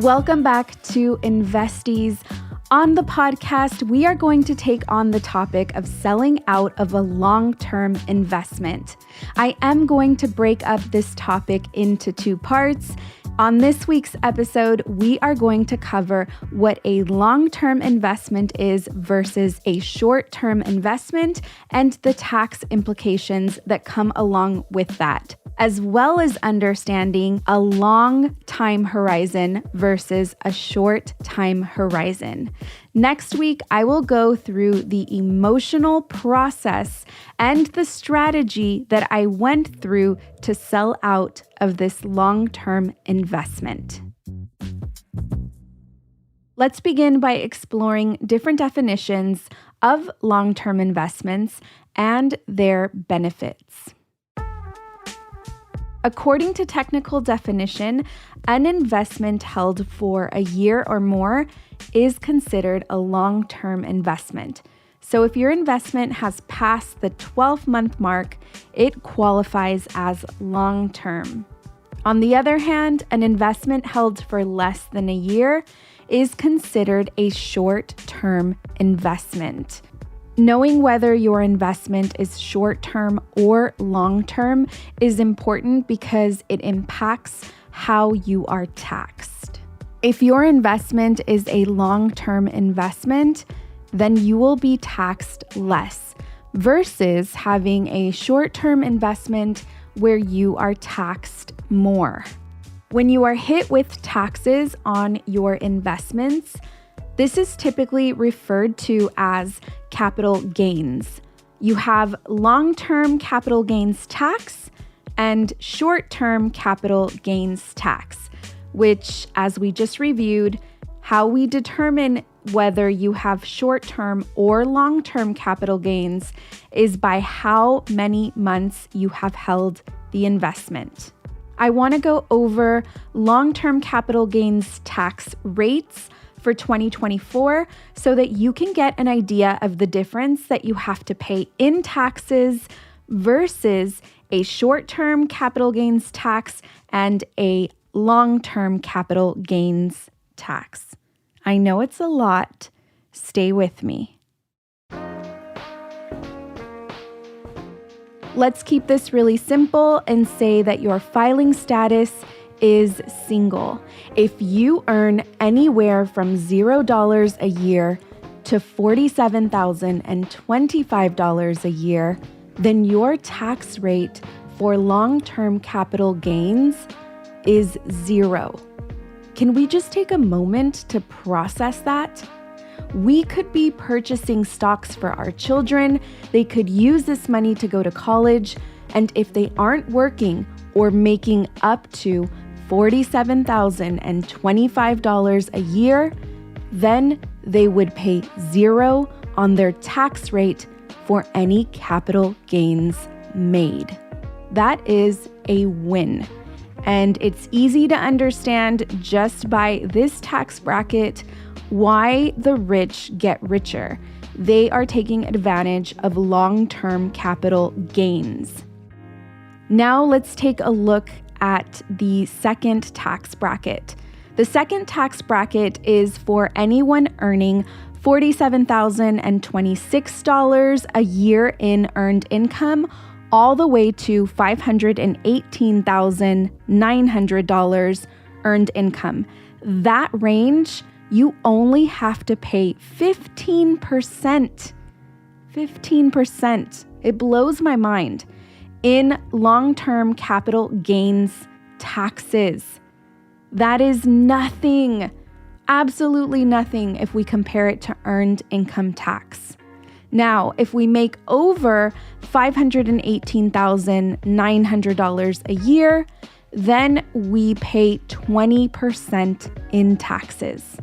Welcome back to Investies. On the podcast, we are going to take on the topic of selling out of a long-term investment. I am going to break up this topic into two parts. On this week's episode, we are going to cover what a long-term investment is versus a short-term investment and the tax implications that come along with that, as well as understanding a long time horizon versus a short time horizon. Next week, I will go through the emotional process and the strategy that I went through to sell out of this long-term investment. Let's begin by exploring different definitions of long-term investments and their benefits. According to technical definition, an investment held for a year or more is considered a long-term investment. So if your investment has passed the 12-month mark, it qualifies as long-term. On the other hand, an investment held for less than a year is considered a short-term investment. Knowing whether your investment is short-term or long-term is important because it impacts how you are taxed. If your investment is a long-term investment, then you will be taxed less versus having a short-term investment where you are taxed more. When you are hit with taxes on your investments, this is typically referred to as capital gains. You have long-term capital gains tax and short-term capital gains tax, which, as we just reviewed, how we determine whether you have short-term or long-term capital gains is by how many months you have held the investment. I want to go over long-term capital gains tax rates for 2024 so that you can get an idea of the difference that you have to pay in taxes versus a short-term capital gains tax and a long-term capital gains tax. I know it's a lot. Stay with me. Let's keep this really simple and say that your filing status is single. If you earn anywhere from $0 a year to $47,025 a year, then your tax rate for long-term capital gains is 0. Can we just take a moment to process that? We could be purchasing stocks for our children. They could use this money to go to college. And if they aren't working or making up to $47,025 a year, then they would pay 0 on their tax rate for any capital gains made. That is a win. And it's easy to understand just by this tax bracket why the rich get richer. They are taking advantage of long-term capital gains. Now let's take a look at the second tax bracket. The second tax bracket is for anyone earning $47,026 a year in earned income, all the way to $518,900 earned income. That range, you only have to pay 15%. 15%. It blows my mind. In long-term capital gains taxes. That is nothing, absolutely nothing if we compare it to earned income tax. Now, if we make over $518,900 a year, then we pay 20% in taxes.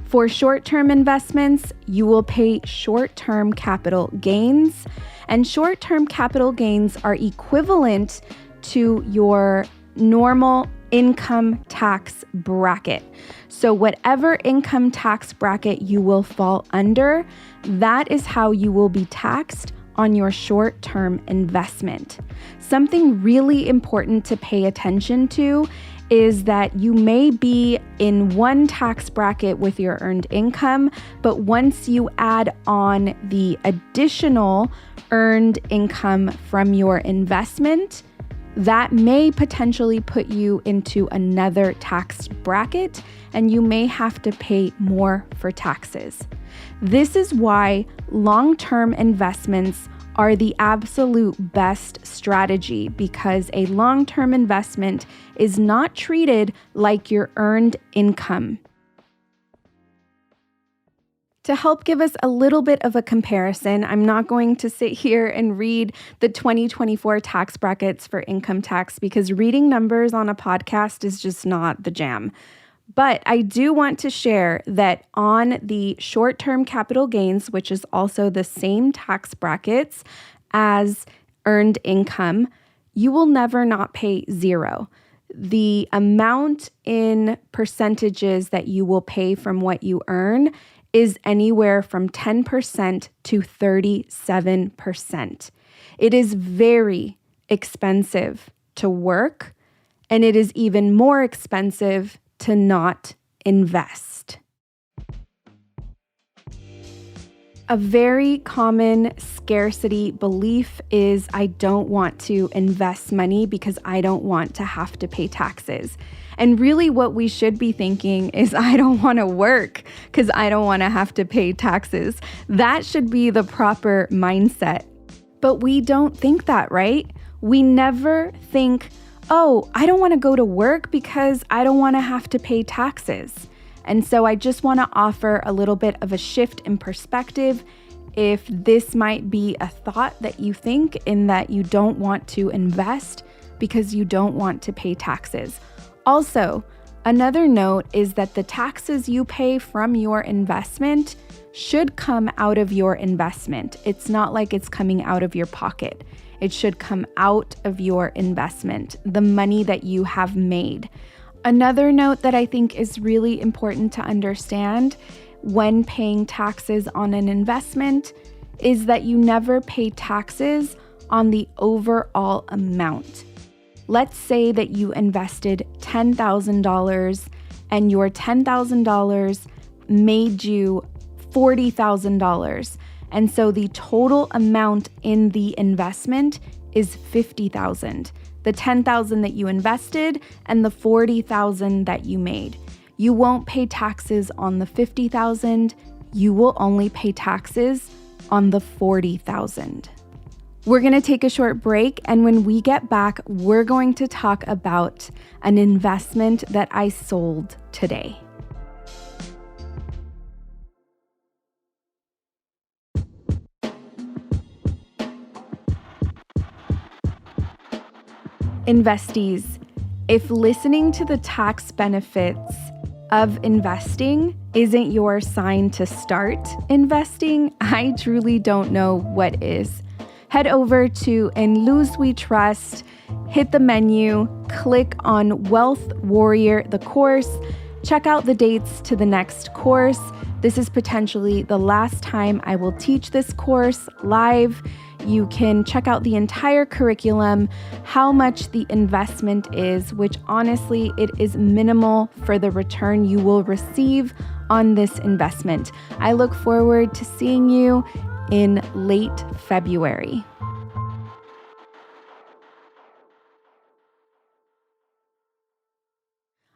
For short-term investments, you will pay short-term capital gains, and short-term capital gains are equivalent to your normal income tax bracket. So whatever income tax bracket you will fall under, that is how you will be taxed on your short-term investment. Something really important to pay attention to is that you may be in one tax bracket with your earned income, but once you add on the additional earned income from your investment, that may potentially put you into another tax bracket, and you may have to pay more for taxes. This is why long-term investments are the absolute best strategy, because a long-term investment is not treated like your earned income. To help give us a little bit of a comparison, I'm not going to sit here and read the 2024 tax brackets for income tax because reading numbers on a podcast is just not the jam. But I do want to share that on the short-term capital gains, which is also the same tax brackets as earned income, you will never not pay zero. The amount in percentages that you will pay from what you earn is anywhere from 10% to 37%. It is very expensive to work, and it is even more expensive to not invest. A very common scarcity belief is I don't want to invest money because I don't want to have to pay taxes. And really what we should be thinking is I don't want to work because I don't want to have to pay taxes. That should be the proper mindset. But we don't think that, right? We never think, oh, I don't want to go to work because I don't want to have to pay taxes. And so I just want to offer a little bit of a shift in perspective if this might be a thought that you think in that you don't want to invest because you don't want to pay taxes. Also, another note is that the taxes you pay from your investment should come out of your investment. It's not like it's coming out of your pocket. It should come out of your investment, the money that you have made. Another note that I think is really important to understand when paying taxes on an investment is that you never pay taxes on the overall amount. Let's say that you invested $10,000 and your $10,000 made you $40,000. And so the total amount in the investment is $50,000. The $10,000 that you invested and the $40,000 that you made. You won't pay taxes on the $50,000. You will only pay taxes on the $40,000. We're going to take a short break, and when we get back, we're going to talk about an investment that I sold today. Investies, if listening to the tax benefits of investing isn't your sign to start investing, I truly don't know what is. Head over to In Luz We Trust, hit the menu, click on Wealth Warrior, the course, check out the dates to the next course. This is potentially the last time I will teach this course live. You can check out the entire curriculum, how much the investment is, which honestly, it is minimal for the return you will receive on this investment. I look forward to seeing you in late February.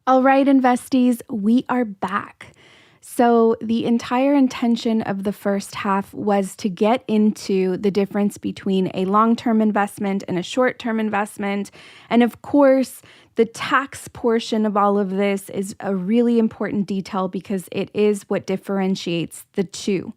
All right, investees, we are back. So the entire intention of the first half was to get into the difference between a long-term investment and a short-term investment. And of course, the tax portion of all of this is a really important detail because it is what differentiates the two.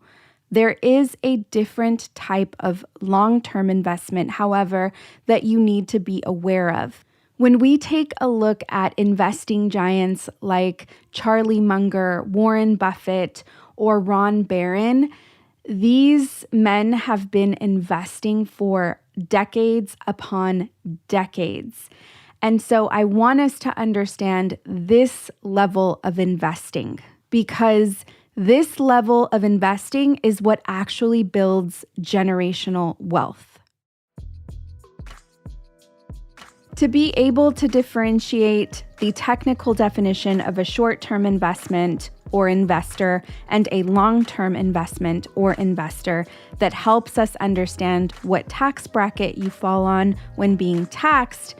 There is a different type of long-term investment, however, that you need to be aware of. When we take a look at investing giants like Charlie Munger, Warren Buffett, or Ron Barron, these men have been investing for decades upon decades. And so I want us to understand this level of investing because this level of investing is what actually builds generational wealth. To be able to differentiate the technical definition of a short-term investment or investor and a long-term investment or investor that helps us understand what tax bracket you fall on when being taxed,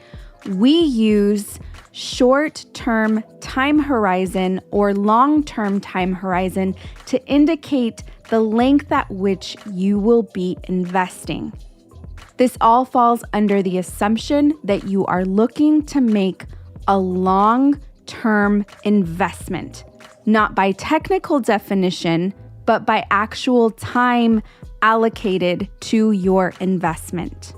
we use short-term time horizon or long-term time horizon to indicate the length at which you will be investing. This all falls under the assumption that you are looking to make a long-term investment, not by technical definition, but by actual time allocated to your investment.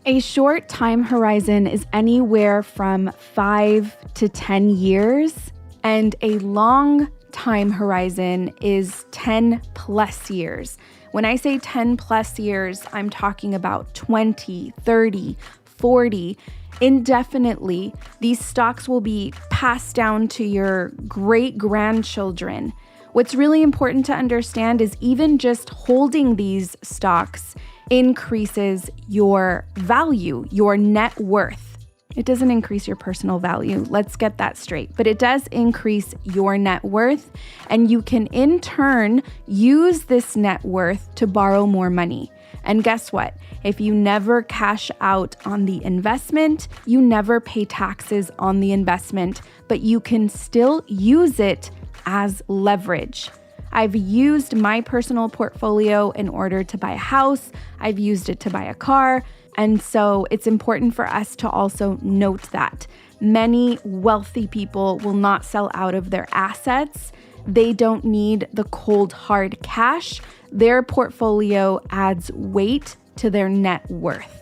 A short time horizon is anywhere from 5 to 10 years, and a long time horizon is 10 plus years. When I say 10 plus years, I'm talking about 20, 30, 40. Indefinitely, these stocks will be passed down to your great-grandchildren. What's really important to understand is even just holding these stocks increases your value, your net worth. It doesn't increase your personal value. Let's get that straight. But it does increase your net worth, and you can in turn use this net worth to borrow more money. And guess what? If you never cash out on the investment, you never pay taxes on the investment, but you can still use it as leverage. I've used my personal portfolio in order to buy a house. I've used it to buy a car. And so it's important for us to also note that many wealthy people will not sell out of their assets. They don't need the cold, hard cash. Their portfolio adds weight to their net worth.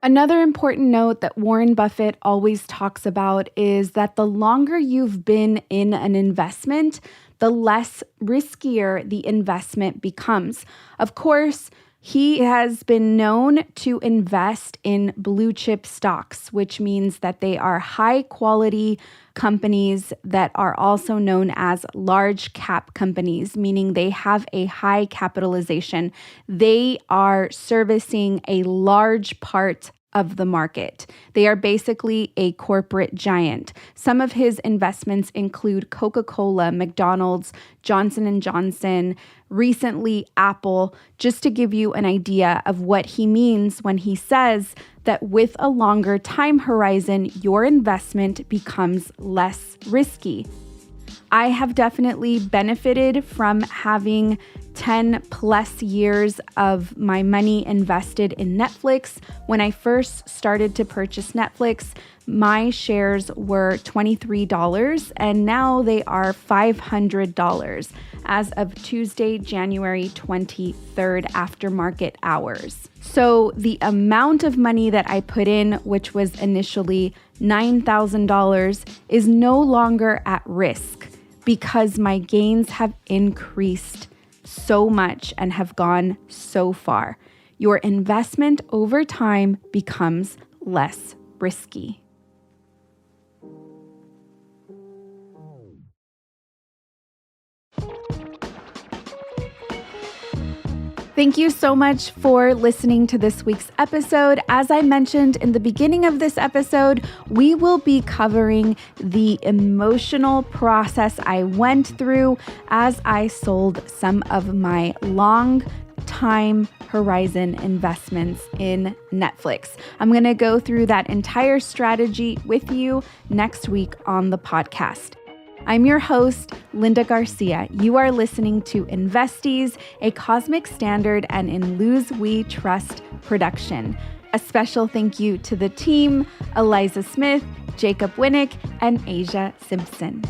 Another important note that Warren Buffett always talks about is that the longer you've been in an investment, the less riskier the investment becomes. Of course, he has been known to invest in blue chip stocks, which means that they are high quality companies that are also known as large cap companies, meaning they have a high capitalization. They are servicing a large part of the market. They are basically a corporate giant. Some of his investments include Coca-Cola, McDonald's, Johnson & Johnson, recently Apple, just to give you an idea of what he means when he says that with a longer time horizon, your investment becomes less risky. I have definitely benefited from having 10 plus years of my money invested in Netflix. When I first started to purchase Netflix, my shares were $23 and now they are $500 as of Tuesday, January 23rd after market hours. So the amount of money that I put in, which was initially $9,000, is no longer at risk because my gains have increased so much and have gone so far. Your investment over time becomes less risky. Thank you so much for listening to this week's episode. As I mentioned in the beginning of this episode, we will be covering the emotional process I went through as I sold some of my long time horizon investments in Netflix. I'm going to go through that entire strategy with you next week on the podcast. I'm your host, Linda Garcia. You are listening to Investies, a Cosmic Standard and In Luz We Trust production. A special thank you to the team, Eliza Smith, Jacob Winnick, and Asia Simpson.